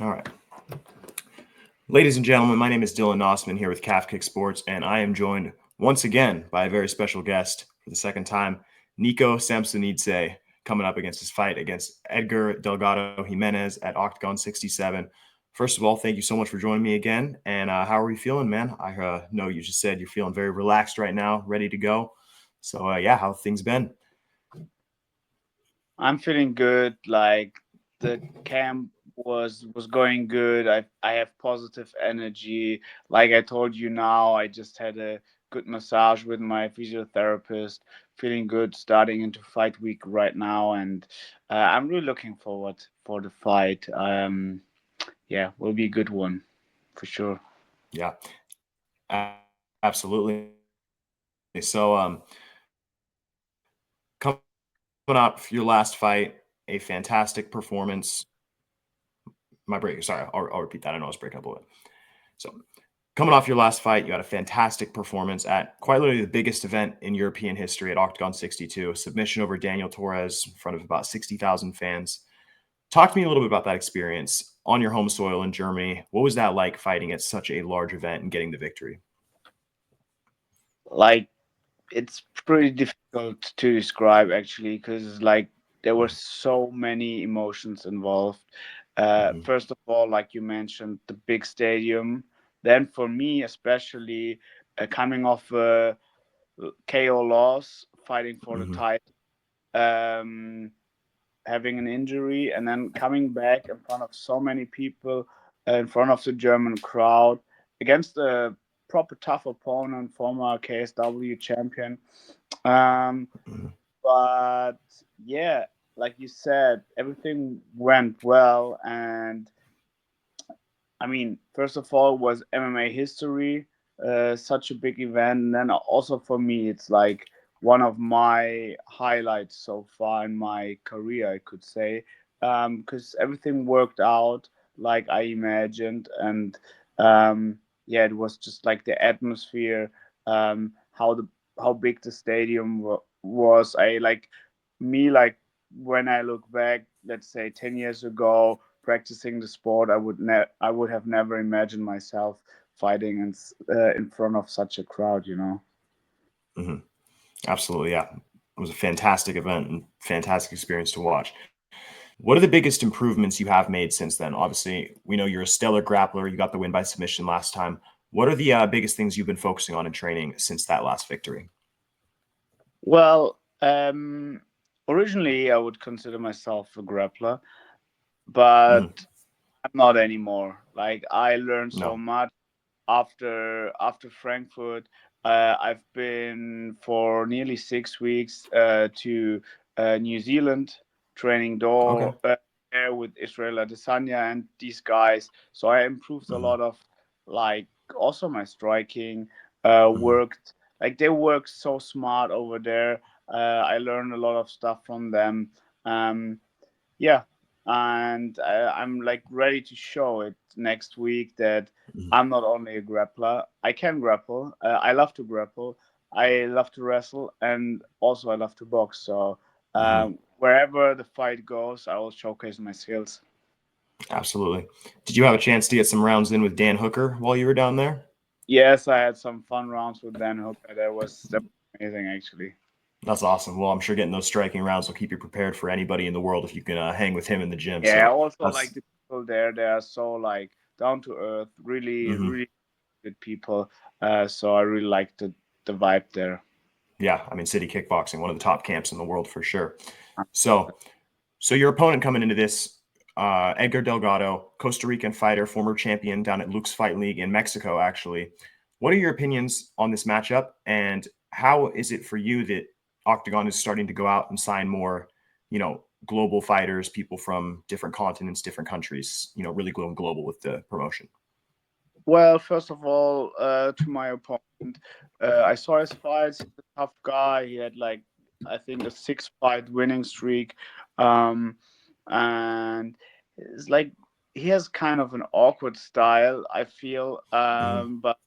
All right. Ladies and gentlemen, my name is Dylan Knostman here with Calf Kick Sports, and I am joined once again by a very special guest for the second time, Niko Samsonidse, coming up against his fight against Edgar Delgado Jimenez at OKTAGON 67. First of all, thank you so much for joining me again. And how are you feeling, man? I know you just said you're feeling very relaxed right now, ready to go. So, yeah, how have things been? I'm feeling good. Like the camp was going good. I have positive energy. Like I told you now, I just had a good massage with my physiotherapist. Feeling good starting into fight week right now, and I'm really looking forward for the fight. Yeah, will be a good one for sure. Yeah, absolutely. So, coming up, your last fight, a fantastic performance. My break. Sorry, I'll repeat that. I know I was breaking up a little bit. So, coming off your last fight, you had a fantastic performance at quite literally the biggest event in European history at OKTAGON 62, a submission over Daniel Torres in front of about 60,000 fans. Talk to me a little bit about that experience on your home soil in Germany. What was that like fighting at such a large event and getting the victory? Like it's pretty difficult to describe actually because like there were so many emotions involved. Mm-hmm. First of all, like you mentioned, the big stadium. Then for me, especially coming off a KO loss, fighting for the Mm-hmm. title, um, having an injury, and then coming back in front of so many people, in front of the German crowd, against a proper tough opponent, former KSW champion. Um, Mm-hmm. but yeah, like you said, everything went well, and I mean, first of all, was MMA history, such a big event, and then also for me, it's like one of my highlights so far in my career, I could say, because everything worked out like I imagined, and yeah, it was just like the atmosphere, how big the stadium was. I like me like when I look back, let's say 10 years ago practicing the sport, I would have never imagined myself fighting in front of such a crowd. You know. Mm-hmm. Absolutely, yeah. It was a fantastic event and fantastic experience to watch. What are the biggest improvements you have made since then? Obviously, we know you're a stellar grappler. You got the win by submission last time. What are the biggest things you've been focusing on in training since that last victory? Well, originally I would consider myself a grappler, but Mm-hmm. I'm not anymore. Like I learned so No. much after Frankfurt. I've been for nearly 6 weeks to New Zealand training Okay. there with Israel Adesanya and these guys. So I improved a Mm-hmm. lot of like also my striking Mm-hmm. worked like they work so smart over there. I learned a lot of stuff from them. Um, yeah, and I'm like ready to show it next week that I'm not only a grappler. I can grapple. I love to grapple. I love to wrestle, and also I love to box. So Mm-hmm. wherever the fight goes, I will showcase my skills. Absolutely. Did you have a chance to get some rounds in with Dan Hooker while you were down there? Yes, I had some fun rounds with Dan Hooker. That was amazing, actually. That's awesome. Well, I'm sure getting those striking rounds will keep you prepared for anybody in the world if you can hang with him in the gym. Yeah, So also like that's. the people there, they are so like down to earth, really, Mhm. really good people. So I really like the vibe there. Yeah, I mean, City Kickboxing, one of the top camps in the world for sure. So, so your opponent coming into this, Edgar Delgado, Costa Rican fighter, former champion down at Luke's Fight League in Mexico, actually. What are your opinions on this matchup, and how is it for you that Octagon is starting to go out and sign more, global fighters, people from different continents, different countries, really going global with the promotion? Well, first of all, to my opponent, I saw his fights. He's a tough guy. He had like I think a 6 fight winning streak, um, and it's like he has kind of an awkward style. I feel, Mm-hmm. but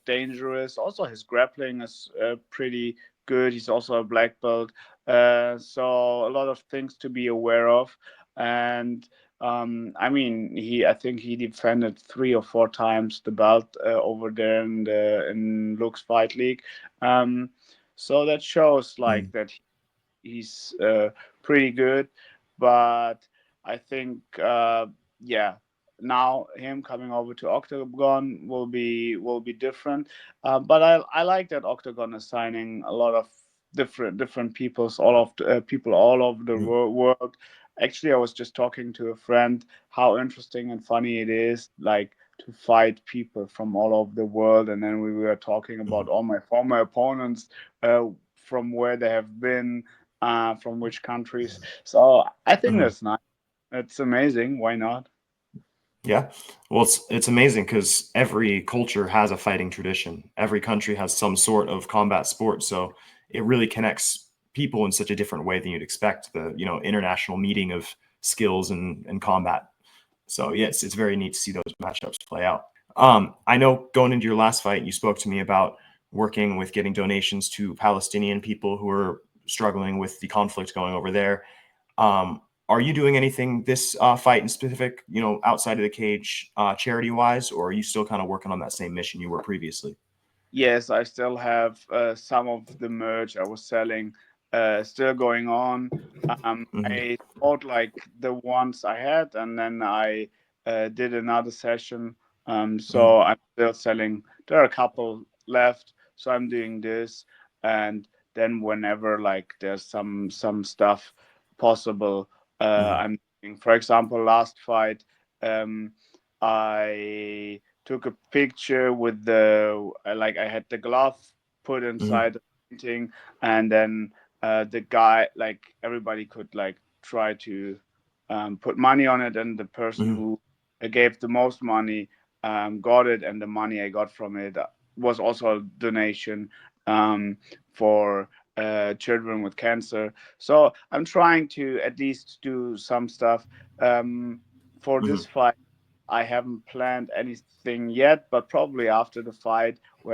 dangerous. Also, his grappling is pretty good. He's also a black belt, so a lot of things to be aware of, and. I think he defended 3 or 4 times the belt over there in Lux Fight League. So that shows like Mm, that he's pretty good, but I think yeah, now him coming over to Octagon will be different. But I like that Octagon is signing a lot of different people all over the mm, world. Actually, I was just talking to a friend how interesting and funny it is, like to fight people from all over the world, and then we were talking about mm, all my former opponents, from where they have been, from which countries. So I think mm. that's nice. It's amazing. Why not? Yeah. Well, it's amazing because every culture has a fighting tradition. Every country has some sort of combat sport, so it really connects people in such a different way than you'd expect. The international meeting of skills and combat. So yes, it's very neat to see those matchups play out. I know going into your last fight, you spoke to me about working with getting donations to Palestinian people who are struggling with the conflict going over there. Are you doing anything this fight in specific, outside of the cage, charity wise, or are you still kind of working on that same mission you were previously? Yes, I still have some of the merch I was selling still going on. Hmm. I bought like the ones I had, and then I did another session. Hmm. So I'm still selling. There are a couple left, so I'm doing this, and then whenever like there's some stuff possible, Hmm. I'm doing. For example, last fight, um, I took a picture with the like I had the glove put Hmm. inside the painting, and then the guy, like everybody could like try to put money on it, and the person Hmm. who gave the most money got it, and the money I got from it was also a donation for children with cancer. So I'm trying to at least do some stuff for Hmm. this fight. I haven't planned anything yet, but probably after the fight, Hmm.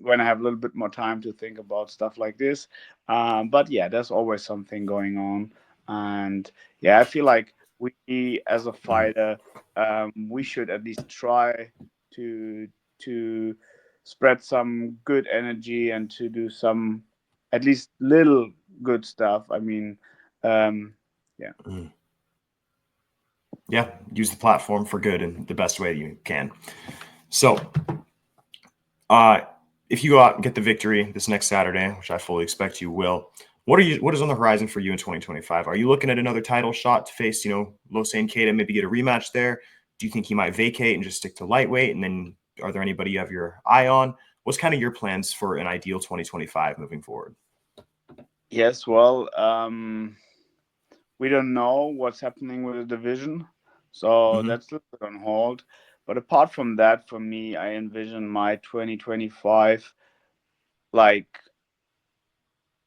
when I have a little bit more time to think about stuff like this. But yeah, there's always something going on, and yeah, I feel like we as a Hmm. fighter, we should at least try to to spread some good energy and to do some at least little good stuff. Yeah. Hmm. Yeah, use the platform for good in the best way you can. So, uh, if you go out and get the victory this next Saturday, which I fully expect you will, what is on the horizon for you in 2025? Are you looking at another title shot to face, Losane Keita, maybe get a rematch there? Do you think he might vacate and just stick to lightweight? And then are there anybody you have your eye on? What's kind of your plans for an ideal 2025 moving forward? Yes, well, we don't know what's happening with the division, so Hmm. that's a little bit on hold. But apart from that, for me, I envision my 2025 like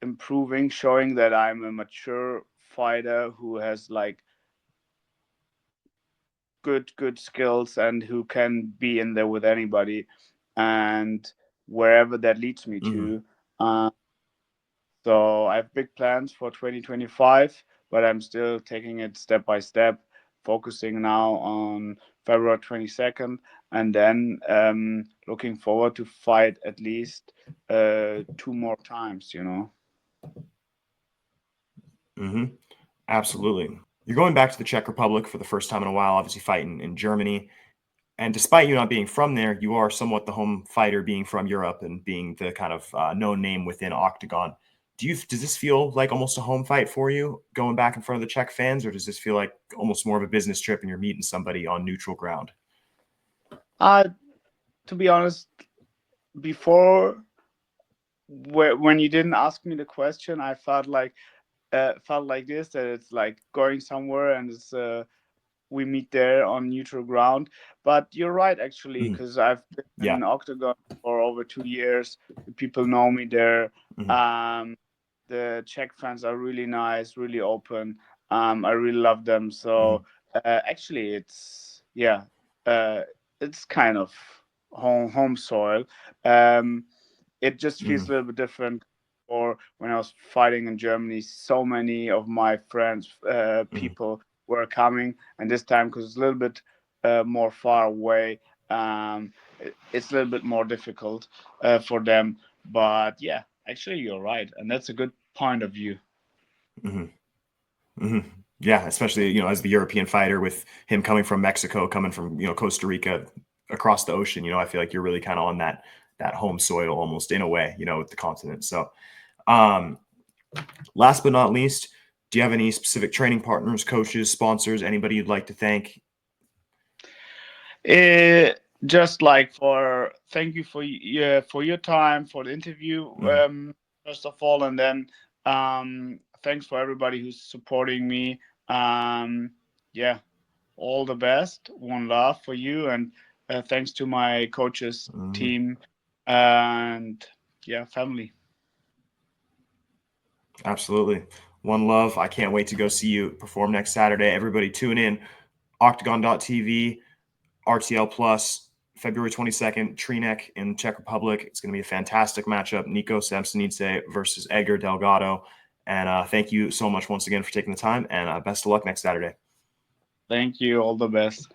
improving, showing that I'm a mature fighter who has like good skills and who can be in there with anybody, and wherever that leads me Hmm. to. Uh, So I have big plans for 2025, but I'm still taking it step by step, focusing now on February 22nd, and then looking forward to fight at least 2 more times. Hmm. Absolutely. You're going back to the Czech Republic for the first time in a while, obviously fighting in Germany. And despite you not being from there, you are somewhat the home fighter, being from Europe and being the kind of known name within Octagon. Does this feel like almost a home fight for you, going back in front of the Czech fans, or does this feel like almost more of a business trip and you're meeting somebody on neutral ground? Uh, to be honest, before when you didn't ask me the question, I felt like this, that it's like going somewhere and it's we meet there on neutral ground. But you're right, actually, Mhm. because I've been Yeah. in Octagon for over 2 years. The people know me there. Mhm. Um, the Czech fans are really nice, really open. I really love them. Mhm. So actually, uh, it's kind of home soil. Um, it just feels Mhm. a little bit different. Or when I was fighting in Germany, so many of my friends, Mhm. people were coming, and this time because it's a little bit more far away, it's a little bit more difficult for them. But yeah, actually, you're right, and that's a good point of view. Hmm. Hmm. Yeah, especially, you know, as the European fighter with him coming from Mexico, coming from, you know, Costa Rica across the ocean, you know, I feel like you're really kind of on that home soil almost in a way, you know, with the continent. So, um, last but not least, do you have any specific training partners, coaches, sponsors, anybody you'd like to thank? Just like for thank you for your time for the interview, Mhm. first of all, and then thanks for everybody who's supporting me. Yeah, all the best, one love for you, and thanks to my coaches, Mhm. team, and yeah, family. Absolutely. One love. I can't wait to go see you perform next Saturday. Everybody tune in. Octagon.tv, RTL Plus, February 22nd, Trinek in Czech Republic. It's going to be a fantastic matchup. Niko Samsonidse versus Edgar Delgado. And thank you so much once again for taking the time, and best of luck next Saturday. Thank you, all the best.